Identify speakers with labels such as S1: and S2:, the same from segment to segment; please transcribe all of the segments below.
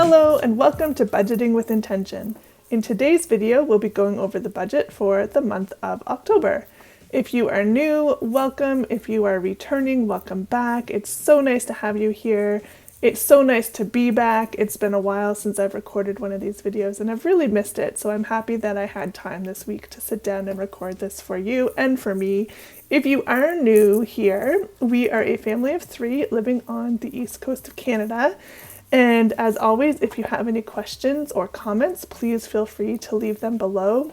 S1: Hello and welcome to Budgeting with Intention. In today's video, we'll be going over the budget for the month of October. If you are new, welcome. If you are returning, welcome back. It's so nice to have you here. It's so nice to be back. It's been a while since I've recorded one of these videos and I've really missed it. So I'm happy that I had time this week to sit down and record this for you and for me. If you are new here, we are a family of 3 living on the east coast of Canada. And as always, if you have any questions or comments, please feel free to leave them below.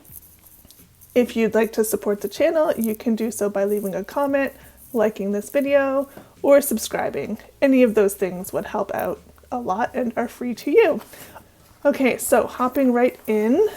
S1: If you'd like to support the channel, you can do so by leaving a comment, liking this video, or subscribing. Any of those things would help out a lot and are free to you. Okay, so hopping right in.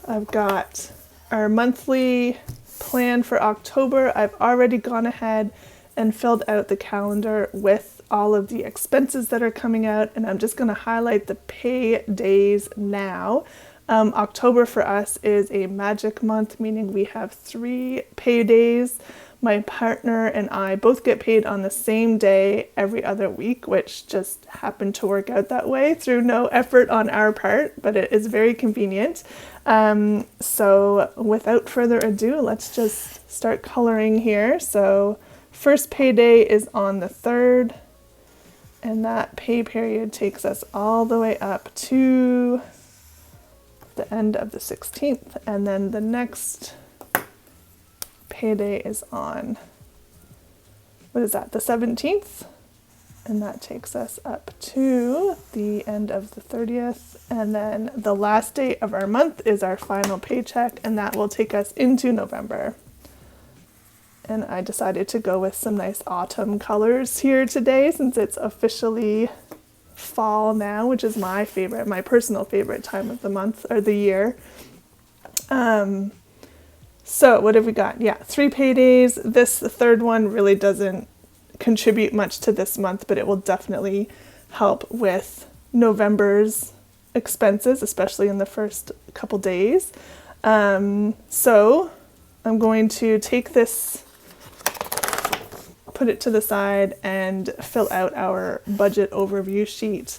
S1: I've got our monthly plan for October. I've already gone ahead and filled out the calendar with all of the expenses that are coming out, and I'm just going to highlight the pay days now. October for us is a magic month, meaning we have 3 pay days. My partner and I both get paid on the same day every other week, which just happened to work out that way through no effort on our part, but it is very convenient. So without further ado, let's just start coloring here. So first payday is on the 3rd, and that pay period takes us all the way up to the end of the 16th, and then the next payday is on, what is that, the 17th, and that takes us up to the end of the 30th, and then the last day of our month is our final paycheck, and that will take us into November. And I decided to go with some nice autumn colors here today since it's officially fall now, which is my personal favorite time of the month or the year. So what have we got? Yeah, 3 paydays. The third one really doesn't contribute much to this month, but it will definitely help with November's expenses, especially in the first couple days. So I'm going to take this, put it to the side, and fill out our budget overview sheet.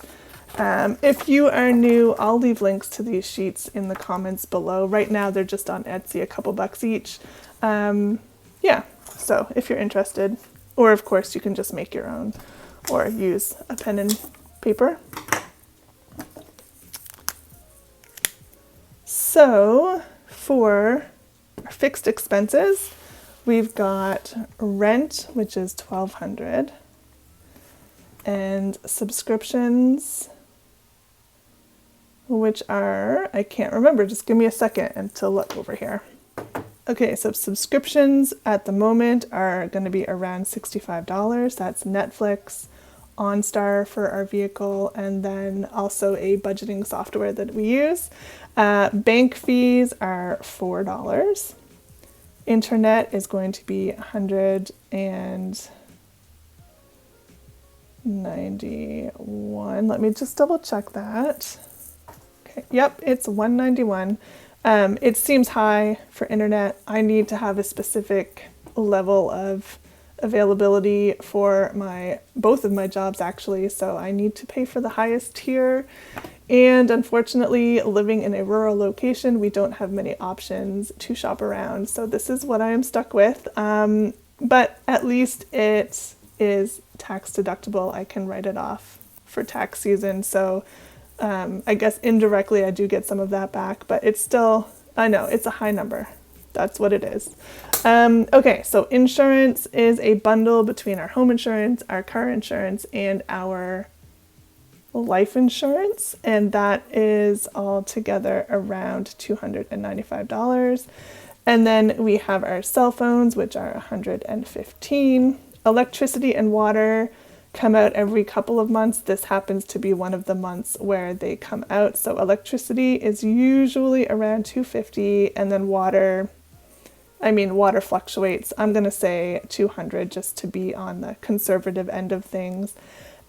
S1: If you are new, I'll leave links to these sheets in the comments below. Right now they're just on Etsy, a couple bucks each. Yeah, so if you're interested, or of course you can just make your own or use a pen and paper. So for our fixed expenses, we've got rent, which is $1,200, and subscriptions, which are, I can't remember, just give me a second and to look over here. Okay, so subscriptions at the moment are going to be around $65. That's Netflix, OnStar for our vehicle, and then also a budgeting software that we use. Bank fees are $4. Internet is going to be $191. Let me just double check that. Okay, yep, it's $191. It seems high for internet. I need to have a specific level of availability for both of my jobs actually, so I need to pay for the highest tier. And unfortunately, living in a rural location, we don't have many options to shop around. So this is what I am stuck with. But at least it is tax deductible. I can write it off for tax season. So I guess indirectly I do get some of that back, but it's still, I know, it's a high number. That's what it is. Okay, so insurance is a bundle between our home insurance, our car insurance, and our life insurance, and that is all together around $295. And then we have our cell phones, which are $115. Electricity and water come out every couple of months. This happens to be one of the months where they come out. So electricity is usually around $250, and then water fluctuates. I'm going to say $200 just to be on the conservative end of things.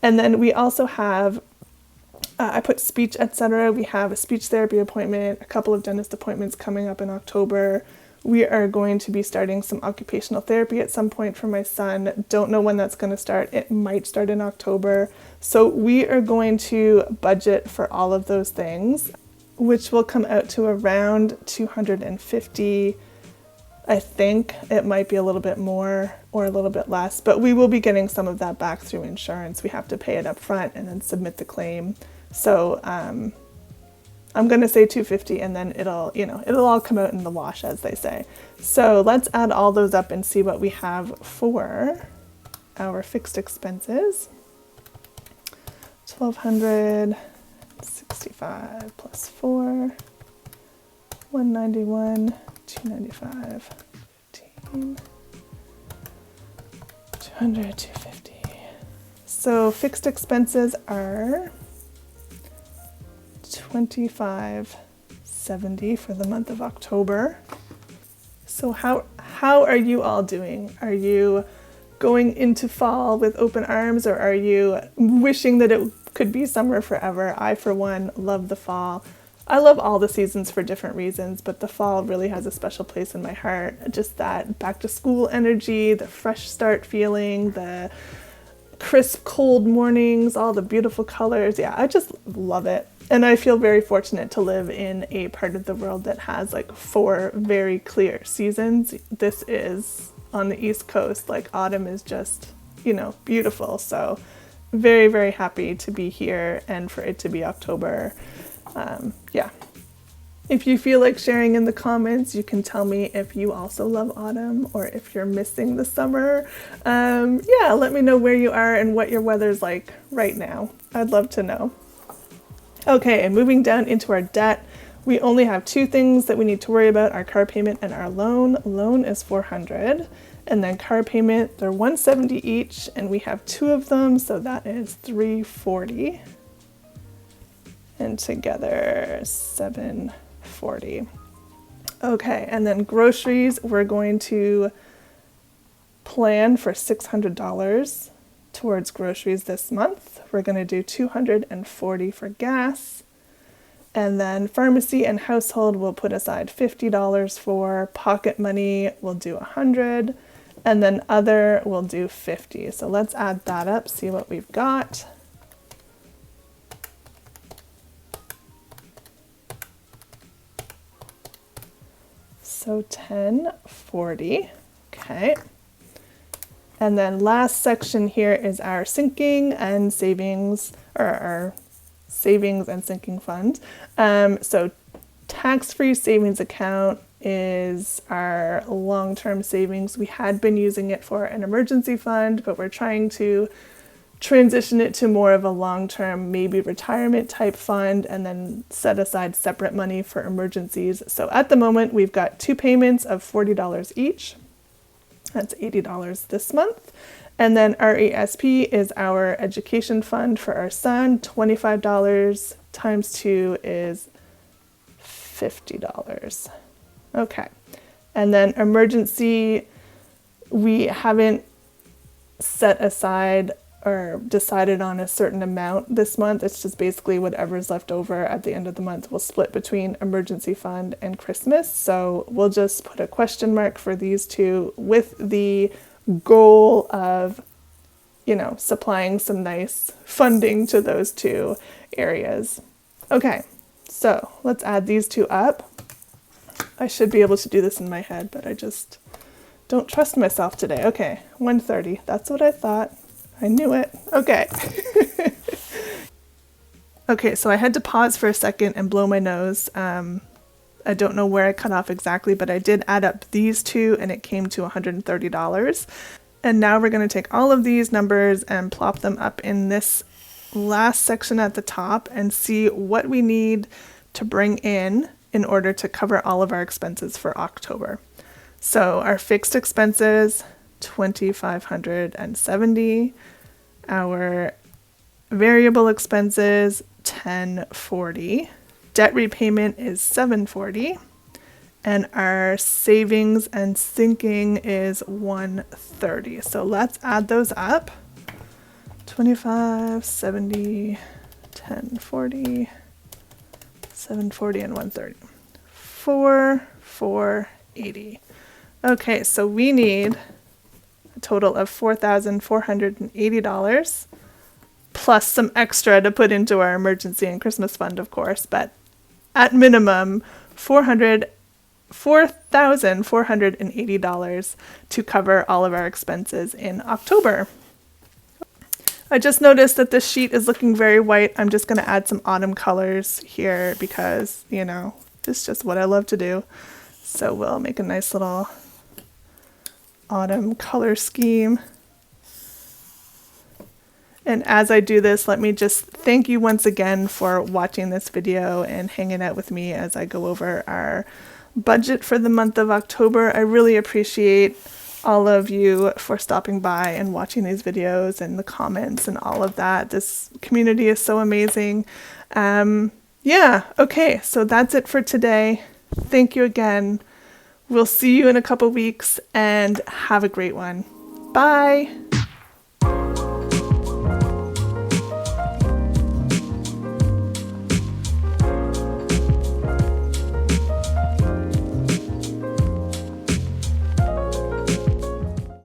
S1: And then we also have I put speech, etc. We have a speech therapy appointment, a couple of dentist appointments coming up in October. We are going to be starting some occupational therapy at some point for my son. Don't know when that's going to start. It might start in October. So we are going to budget for all of those things, which will come out to around $250. I think it might be a little bit more or a little bit less, but we will be getting some of that back through insurance. We have to pay it up front and then submit the claim. So I'm going to say $250 and then it'll all come out in the wash, as they say. So let's add all those up and see what we have for our fixed expenses. 1,265 plus 4, 191, 295, 15, 200, 250. So fixed expenses are $25.70 for the month of October. So how are you all doing? Are you going into fall with open arms, or are you wishing that it could be summer forever? I, for one, love the fall. I love all the seasons for different reasons, but the fall really has a special place in my heart. Just that back to school energy, the fresh start feeling, the crisp cold mornings, all the beautiful colors. Yeah, I just love it. And I feel very fortunate to live in a part of the world that has like 4 very clear seasons. This is on the East Coast, like autumn is just, beautiful. So very, very happy to be here and for it to be October. Yeah. If you feel like sharing in the comments, you can tell me if you also love autumn or if you're missing the summer. Yeah, let me know where you are and what your weather's like right now. I'd love to know. Okay, and moving down into our debt, we only have 2 things that we need to worry about, our car payment and our loan. Loan is $400, and then car payment, they're $170 each, and we have 2 of them, so that is $340. And together, $740. Okay, and then groceries, we're going to plan for $600 towards groceries this month. We're going to do $240 for gas. And then pharmacy and household will put aside $50 for. Pocket money we'll do $100. And then other we'll do $50. So let's add that up, see what we've got. So $1040. Okay. And then last section here is our sinking and savings, or our savings and sinking fund. So tax-free savings account is our long-term savings. We had been using it for an emergency fund, but we're trying to transition it to more of a long-term, maybe retirement type fund, and then set aside separate money for emergencies. So at the moment, we've got 2 payments of $40 each. That's $80 this month. And then RESP is our education fund for our son. $25 times 2 is $50. Okay. And then emergency, we haven't set aside or decided on a certain amount this month. It's just basically whatever's left over at the end of the month will split between emergency fund and Christmas. So we'll just put a question mark for these 2 with the goal of, supplying some nice funding to those 2 areas. Okay, so let's add these 2 up. I should be able to do this in my head, but I just don't trust myself today. Okay, 130. That's what I thought. I knew it. Okay. Okay, so I had to pause for a second and blow my nose. I don't know where I cut off exactly, but I did add up these 2 and it came to $130. And now we're going to take all of these numbers and plop them up in this last section at the top and see what we need to bring in order to cover all of our expenses for October. So our fixed expenses, $2,570. Our variable expenses, $1040. Debt repayment is $740. And our savings and sinking is $130. So let's add those up. 25, 70, 1040, 740, and 130. 4, 4, $4,480. Okay, so we need a total of $4,480 plus some extra to put into our emergency and Christmas fund, of course, but at minimum $4,480 to cover all of our expenses in October. I just noticed that this sheet is looking very white. I'm just going to add some autumn colors here because, you know, it's just what I love to do. So we'll make a nice little autumn color scheme. And as I do this, let me just thank you once again for watching this video and hanging out with me as I go over our budget for the month of October. I really appreciate all of you for stopping by and watching these videos and the comments and all of that. This community is so amazing. Yeah, okay, so that's it for today. Thank you again. We'll see you in a couple weeks and have a great one. Bye.